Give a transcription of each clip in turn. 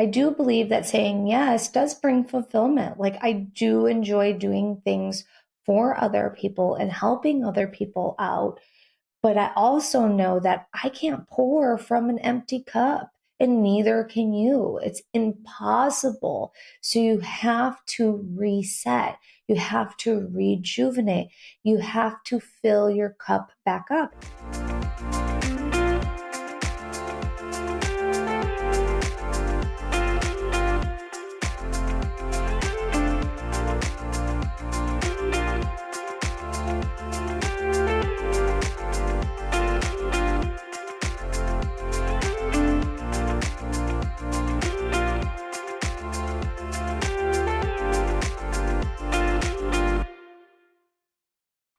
I do believe that saying yes does bring fulfillment. Like, I do enjoy doing things for other people and helping other people out. But I also know that I can't pour from an empty cup, and neither can you. It's impossible. So you have to reset. You have to rejuvenate. You have to fill your cup back up.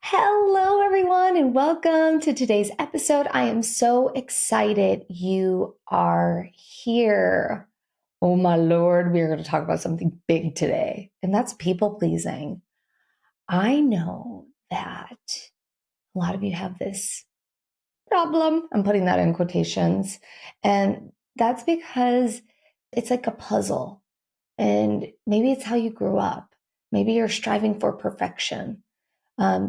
Hello, everyone, and welcome to today's episode. I am so excited you are here. Oh, my Lord, we are going to talk about something big today, and that's people pleasing. I know that a lot of you have this problem. I'm putting that in quotations. And that's because it's like a puzzle. And maybe it's how you grew up. Maybe you're striving for perfection.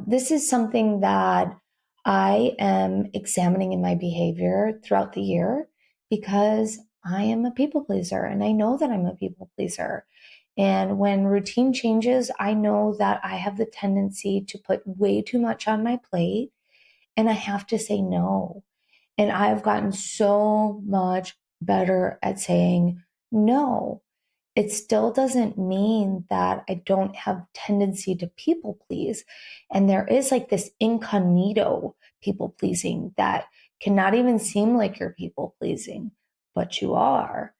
This is something that I am examining in my behavior throughout the year because I am a people pleaser and I know that I'm a people pleaser. And when routine changes, I know that I have the tendency to put way too much on my plate and I have to say no. And I've gotten so much better at saying no. It still doesn't mean that I don't have tendency to people please. And there is like this incognito people pleasing that cannot even seem like you're people pleasing, but you are.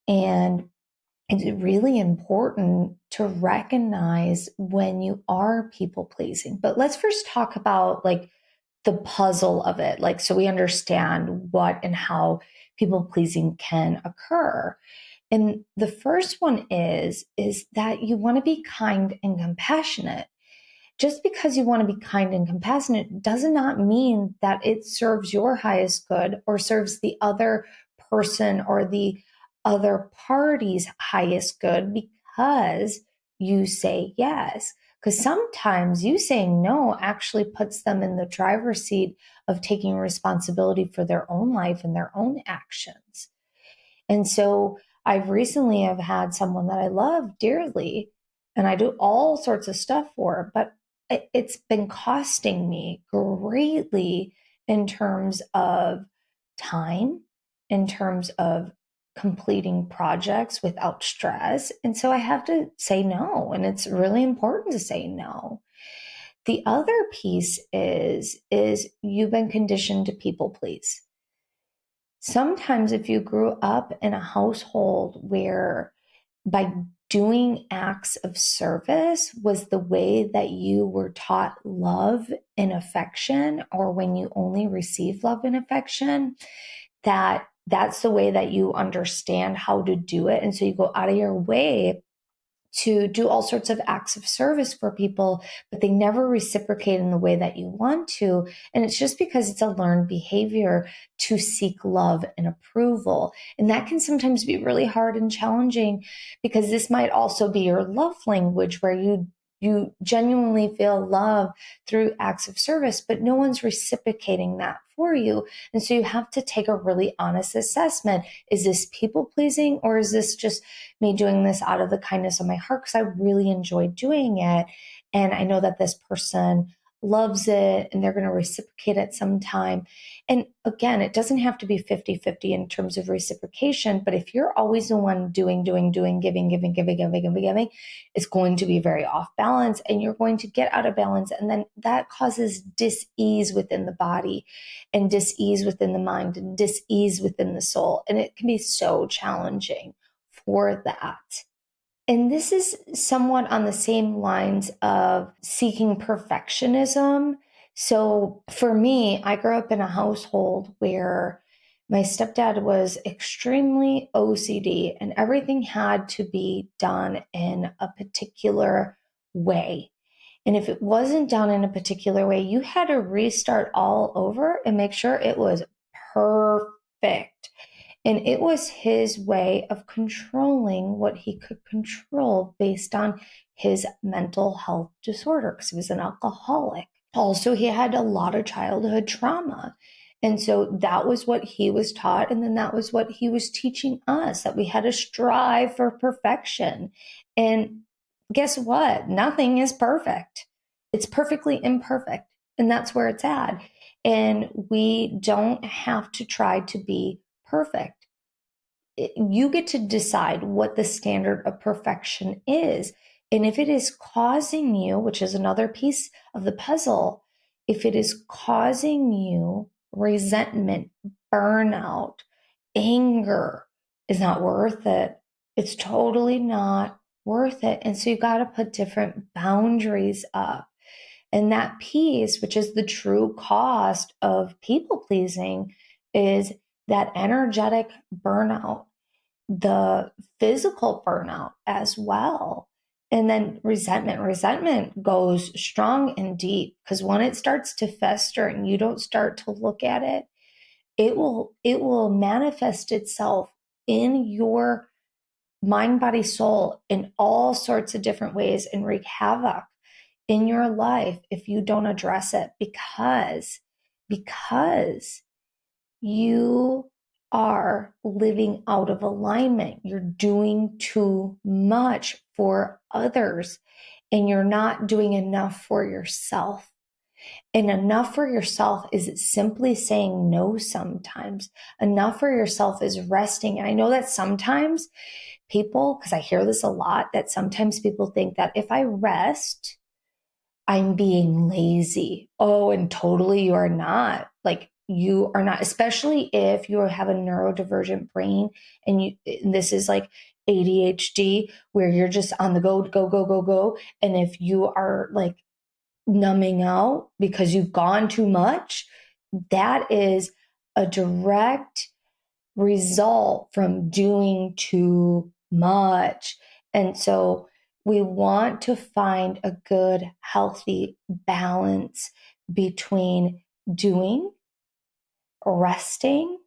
And it's really important to recognize when you are people pleasing. But let's first talk about like the puzzle of it, like so we understand what and how people pleasing can occur. And the first one is that you want to be kind and compassionate. Just because you want to be kind and compassionate does not mean that it serves your highest good or serves the other person or the other party's highest good because you say yes. Because sometimes you saying no actually puts them in the driver's seat of taking responsibility for their own life and their own actions. And so I've recently have had someone that I love dearly and I do all sorts of stuff for, but it's been costing me greatly in terms of time, in terms of completing projects without stress. And so I have to say no, and it's really important to say no. The other piece is you've been conditioned to people please. Sometimes if you grew up in a household where by doing acts of service was the way that you were taught love and affection, or when you only receive love and affection, that's the way that you understand how to do it. And so you go out of your way to do all sorts of acts of service for people, but they never reciprocate in the way that you want to. And it's just because it's a learned behavior to seek love and approval. And that can sometimes be really hard and challenging because this might also be your love language where you genuinely feel love through acts of service, but no one's reciprocating that for you. And so you have to take a really honest assessment. Is this people pleasing, or is this just me doing this out of the kindness of my heart because I really enjoy doing it? And I know that this person loves it and they're going to reciprocate at some time. And again, it doesn't have to be 50-50 in terms of reciprocation, but if you're always the one doing, giving, it's going to be very off balance and you're going to get out of balance. And then that causes dis-ease within the body and dis-ease within the mind and dis-ease within the soul. And it can be so challenging for that. And this is somewhat on the same lines of seeking perfectionism. So for me, I grew up in a household where my stepdad was extremely OCD and everything had to be done in a particular way. And if it wasn't done in a particular way, you had to restart all over and make sure it was perfect. And it was his way of controlling what he could control based on his mental health disorder, because he was an alcoholic. Also, he had a lot of childhood trauma. And so that was what he was taught. And then that was what he was teaching us, that we had to strive for perfection. And guess what? Nothing is perfect. It's perfectly imperfect. And that's where it's at. And we don't have to try to be perfect. You get to decide what the standard of perfection is. And if it is causing you, which is another piece of the puzzle, if it is causing you resentment, burnout, anger, is not worth it. It's totally not worth it. And so you got to put different boundaries up. And that piece, which is the true cost of people pleasing, is that energetic burnout, the physical burnout as well. And then resentment. Resentment goes strong and deep, because when it starts to fester and you don't start to look at it, it will manifest itself in your mind, body, soul in all sorts of different ways and wreak havoc in your life if you don't address it, because you are living out of alignment. You're doing too much for others and you're not doing enough for yourself. And enough for yourself is simply saying no sometimes. Enough for yourself is resting. And I know that sometimes people, because I hear this a lot, that sometimes people think that if I rest, I'm being lazy. Oh, and totally you are not. Like you are not, especially if you have a neurodivergent brain and this is like ADHD where you're just on the go, go, go, go, go. And if you are like numbing out because you've gone too much, that is a direct result from doing too much. And so we want to find a good, healthy balance between doing, resting,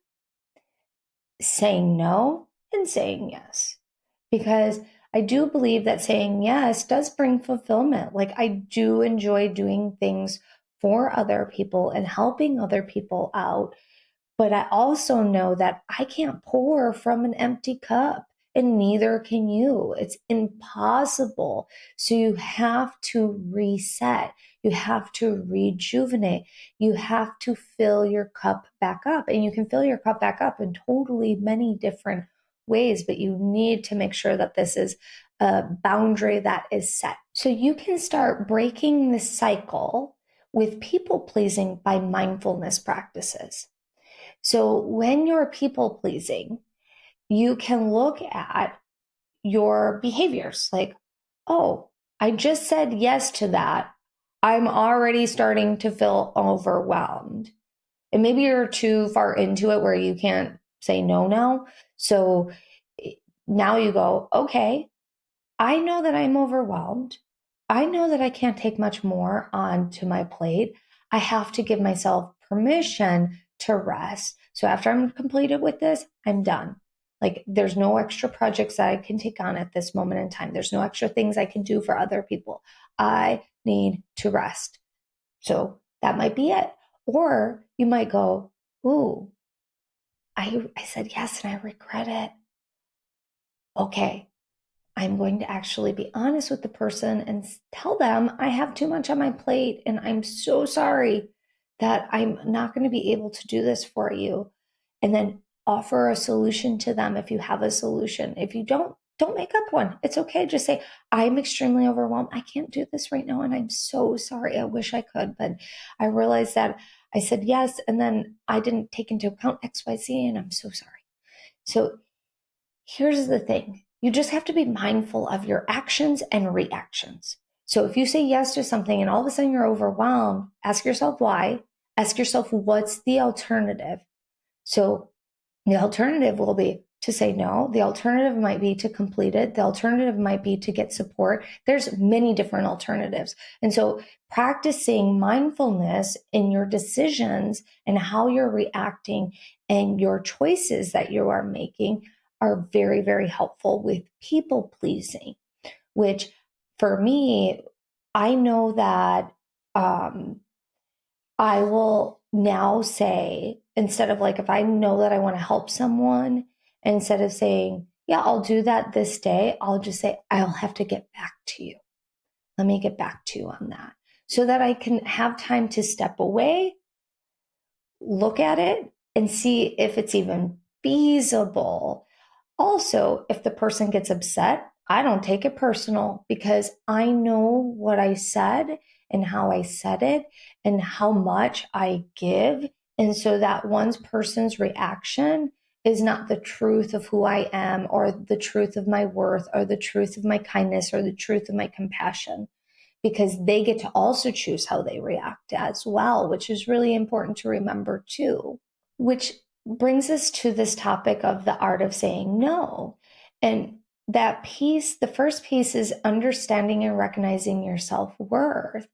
saying no, and saying yes. Because I do believe that saying yes does bring fulfillment. Like I do enjoy doing things for other people and helping other people out. But I also know that I can't pour from an empty cup, and neither can you. It's impossible. So you have to reset. You have to rejuvenate. You have to fill your cup back up. And you can fill your cup back up in totally many different ways, but you need to make sure that this is a boundary that is set. So you can start breaking the cycle with people pleasing by mindfulness practices. So when you're people pleasing, you can look at your behaviors like, oh, I just said yes to that. I'm already starting to feel overwhelmed. And maybe you're too far into it where you can't say no now. So now you go, okay, I know that I'm overwhelmed. I know that I can't take much more onto my plate. I have to give myself permission to rest. So after I'm completed with this, I'm done. Like there's no extra projects that I can take on at this moment in time. There's no extra things I can do for other people. I need to rest. So that might be it. Or you might go, ooh, I said yes and I regret it. Okay, I'm going to actually be honest with the person and tell them I have too much on my plate and I'm so sorry that I'm not going to be able to do this for you. And then offer a solution to them if you have a solution. If you don't make up one. It's okay. Just say, I'm extremely overwhelmed. I can't do this right now. And I'm so sorry. I wish I could, but I realized that I said yes. And then I didn't take into account XYZ and I'm so sorry. So here's the thing. You just have to be mindful of your actions and reactions. So if you say yes to something and all of a sudden you're overwhelmed, ask yourself why. Ask yourself, what's the alternative? So the alternative will be to say no. The alternative might be to complete it. The alternative might be to get support. There's many different alternatives. And so practicing mindfulness in your decisions and how you're reacting and your choices that you are making are very, very helpful with people pleasing, which for me, I know that I will now say, instead of like, if I know that I want to help someone, instead of saying, yeah, I'll do that this day, I'll just say, I'll have to get back to you. Let me get back to you on that so that I can have time to step away, look at it, and see if it's even feasible. Also, if the person gets upset, I don't take it personal because I know what I said and how I said it and how much I give. And so that one person's reaction is not the truth of who I am or the truth of my worth or the truth of my kindness or the truth of my compassion, because they get to also choose how they react as well, which is really important to remember too. Which brings us to this topic of the art of saying no. And that piece, the first piece is understanding and recognizing your self-worth.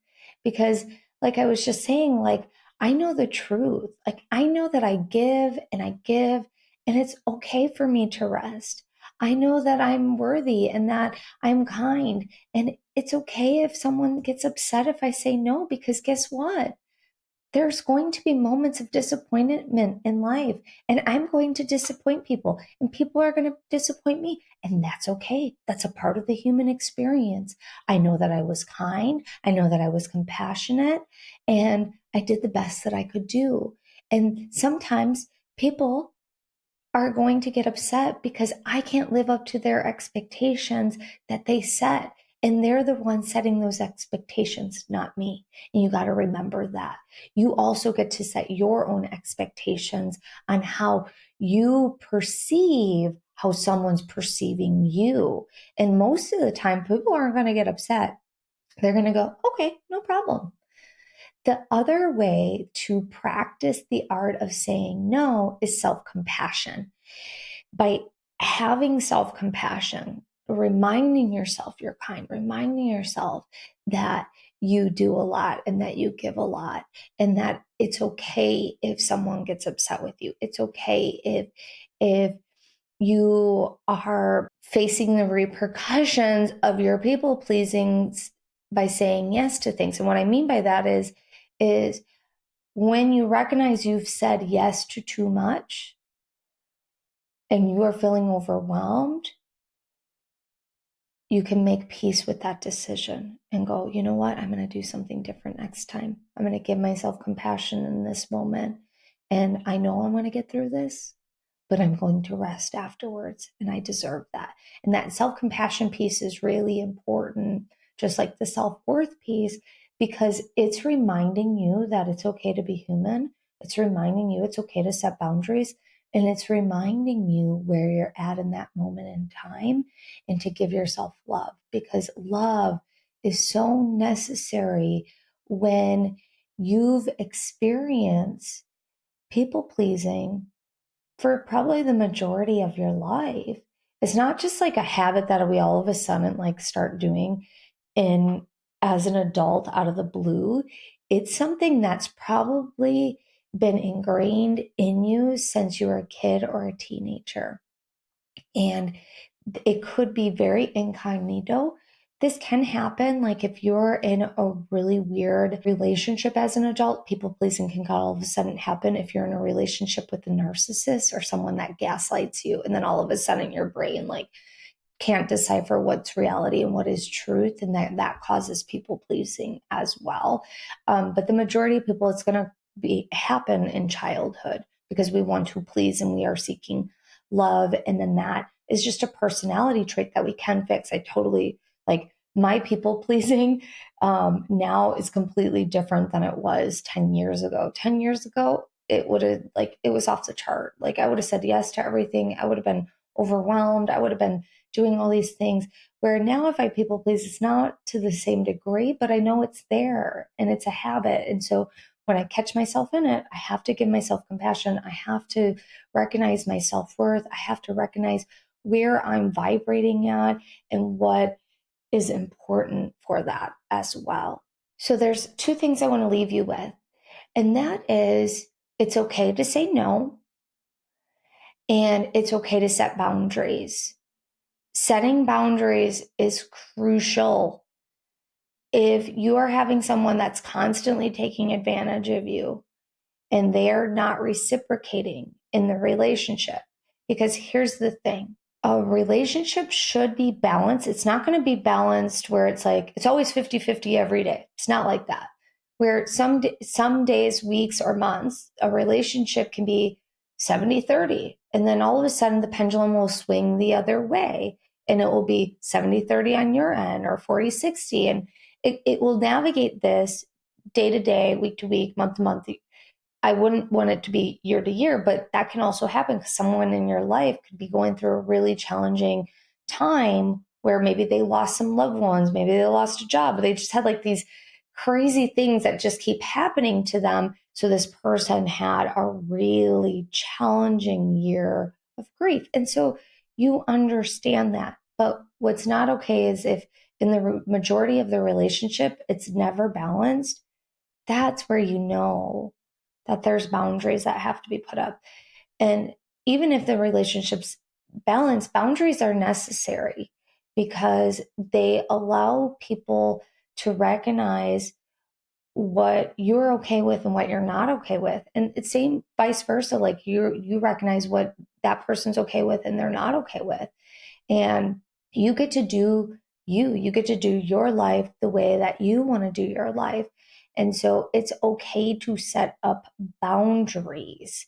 Because, like I was just saying, like, I know the truth. Like, I know that I give, and it's okay for me to rest. I know that I'm worthy and that I'm kind. And it's okay if someone gets upset if I say no, because guess what? There's going to be moments of disappointment in life, and I'm going to disappoint people, and people are going to disappoint me, and that's okay. That's a part of the human experience. I know that I was kind, I know that I was compassionate, and I did the best that I could do. And sometimes people are going to get upset because I can't live up to their expectations that they set. And they're the ones setting those expectations, not me. And you got to remember that. You also get to set your own expectations on how you perceive how someone's perceiving you. And most of the time, people aren't going to get upset. They're going to go, okay, no problem. The other way to practice the art of saying no is self compassion. By having self compassion, reminding yourself you're kind, reminding yourself that you do a lot and that you give a lot, and that it's okay if someone gets upset with you. It's okay if you are facing the repercussions of your people pleasing by saying yes to things. And what I mean by that is when you recognize you've said yes to too much and you are feeling overwhelmed, you can make peace with that decision and go, you know what? I'm going to do something different next time. I'm going to give myself compassion in this moment. And I know I'm going to get through this, but I'm going to rest afterwards, and I deserve that. And that self compassion piece is really important, just like the self worth piece, because it's reminding you that it's okay to be human. It's reminding you it's okay to set boundaries. And it's reminding you where you're at in that moment in time and to give yourself love, because love is so necessary when you've experienced people pleasing for probably the majority of your life. It's not just like a habit that we all of a sudden like start doing in as an adult out of the blue. It's something that's probably been ingrained in you since you were a kid or a teenager. And it could be very incognito. This can happen. Like if you're in a really weird relationship as an adult, people pleasing can all of a sudden happen if you're in a relationship with a narcissist or someone that gaslights you. And then all of a sudden your brain like can't decipher what's reality and what is truth, and that causes people pleasing as well. But the majority of people, it's going to be happen in childhood because we want to please and we are seeking love, and then that is just a personality trait that we can fix. I totally like my people pleasing now is completely different than it was 10 years ago. 10 years ago, it would have like it was off the chart. Like I would have said yes to everything. I would have been overwhelmed. I would have been doing all these things, where now if I people please, it's not to the same degree, but I know it's there and it's a habit. And so when I catch myself in it, I have to give myself compassion. I have to recognize my self-worth. I have to recognize where I'm vibrating at and what is important for that as well. So there's two things I want to leave you with. And that is, it's okay to say no. And it's okay to set boundaries. Setting boundaries is crucial. If you are having someone that's constantly taking advantage of you and they're not reciprocating in the relationship, because here's the thing, a relationship should be balanced. It's not going to be balanced where it's like, it's always 50-50 every day. It's not like that. Where some days, weeks, or months, a relationship can be 70-30. And then all of a sudden the pendulum will swing the other way. And it will be 70-30 on your end or 40-60. And it will navigate this day to day, week to week, month to month. I wouldn't want it to be year to year, but that can also happen because someone in your life could be going through a really challenging time where maybe they lost some loved ones, maybe they lost a job, but they just had like these crazy things that just keep happening to them. So this person had a really challenging year of grief. And so you understand that. But what's not okay is if in the majority of the relationship, it's never balanced. That's where you know that there's boundaries that have to be put up. And even if the relationship's balanced, boundaries are necessary because they allow people to recognize what you're okay with and what you're not okay with. And it's same vice versa. Like you recognize what that person's okay with and they're not okay with. And you get to do you get to do your life the way that you want to do your life. And so it's okay to set up boundaries.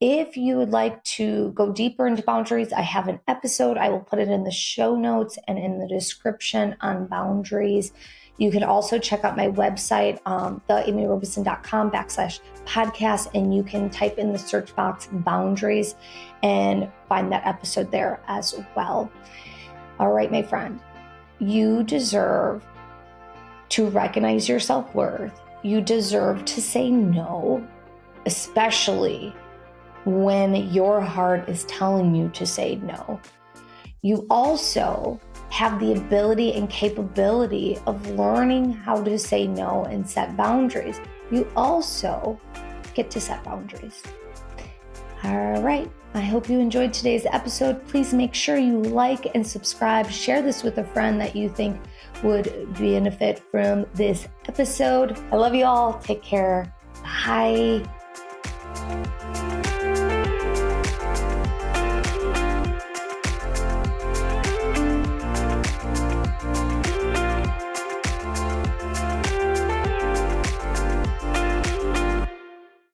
If you would like to go deeper into boundaries, I have an episode. I will put it in the show notes and in the description on boundaries. You can also check out my website, theamyrobinson.com/podcast, and you can type in the search box boundaries and find that episode there as well. All right, my friend, you deserve to recognize your self-worth. You deserve to say no, especially when your heart is telling you to say no. You also have the ability and capability of learning how to say no and set boundaries. You also get to set boundaries. All right. I hope you enjoyed today's episode. Please make sure you like and subscribe. Share this with a friend that you think would benefit from this episode. I love you all. Take care. Bye.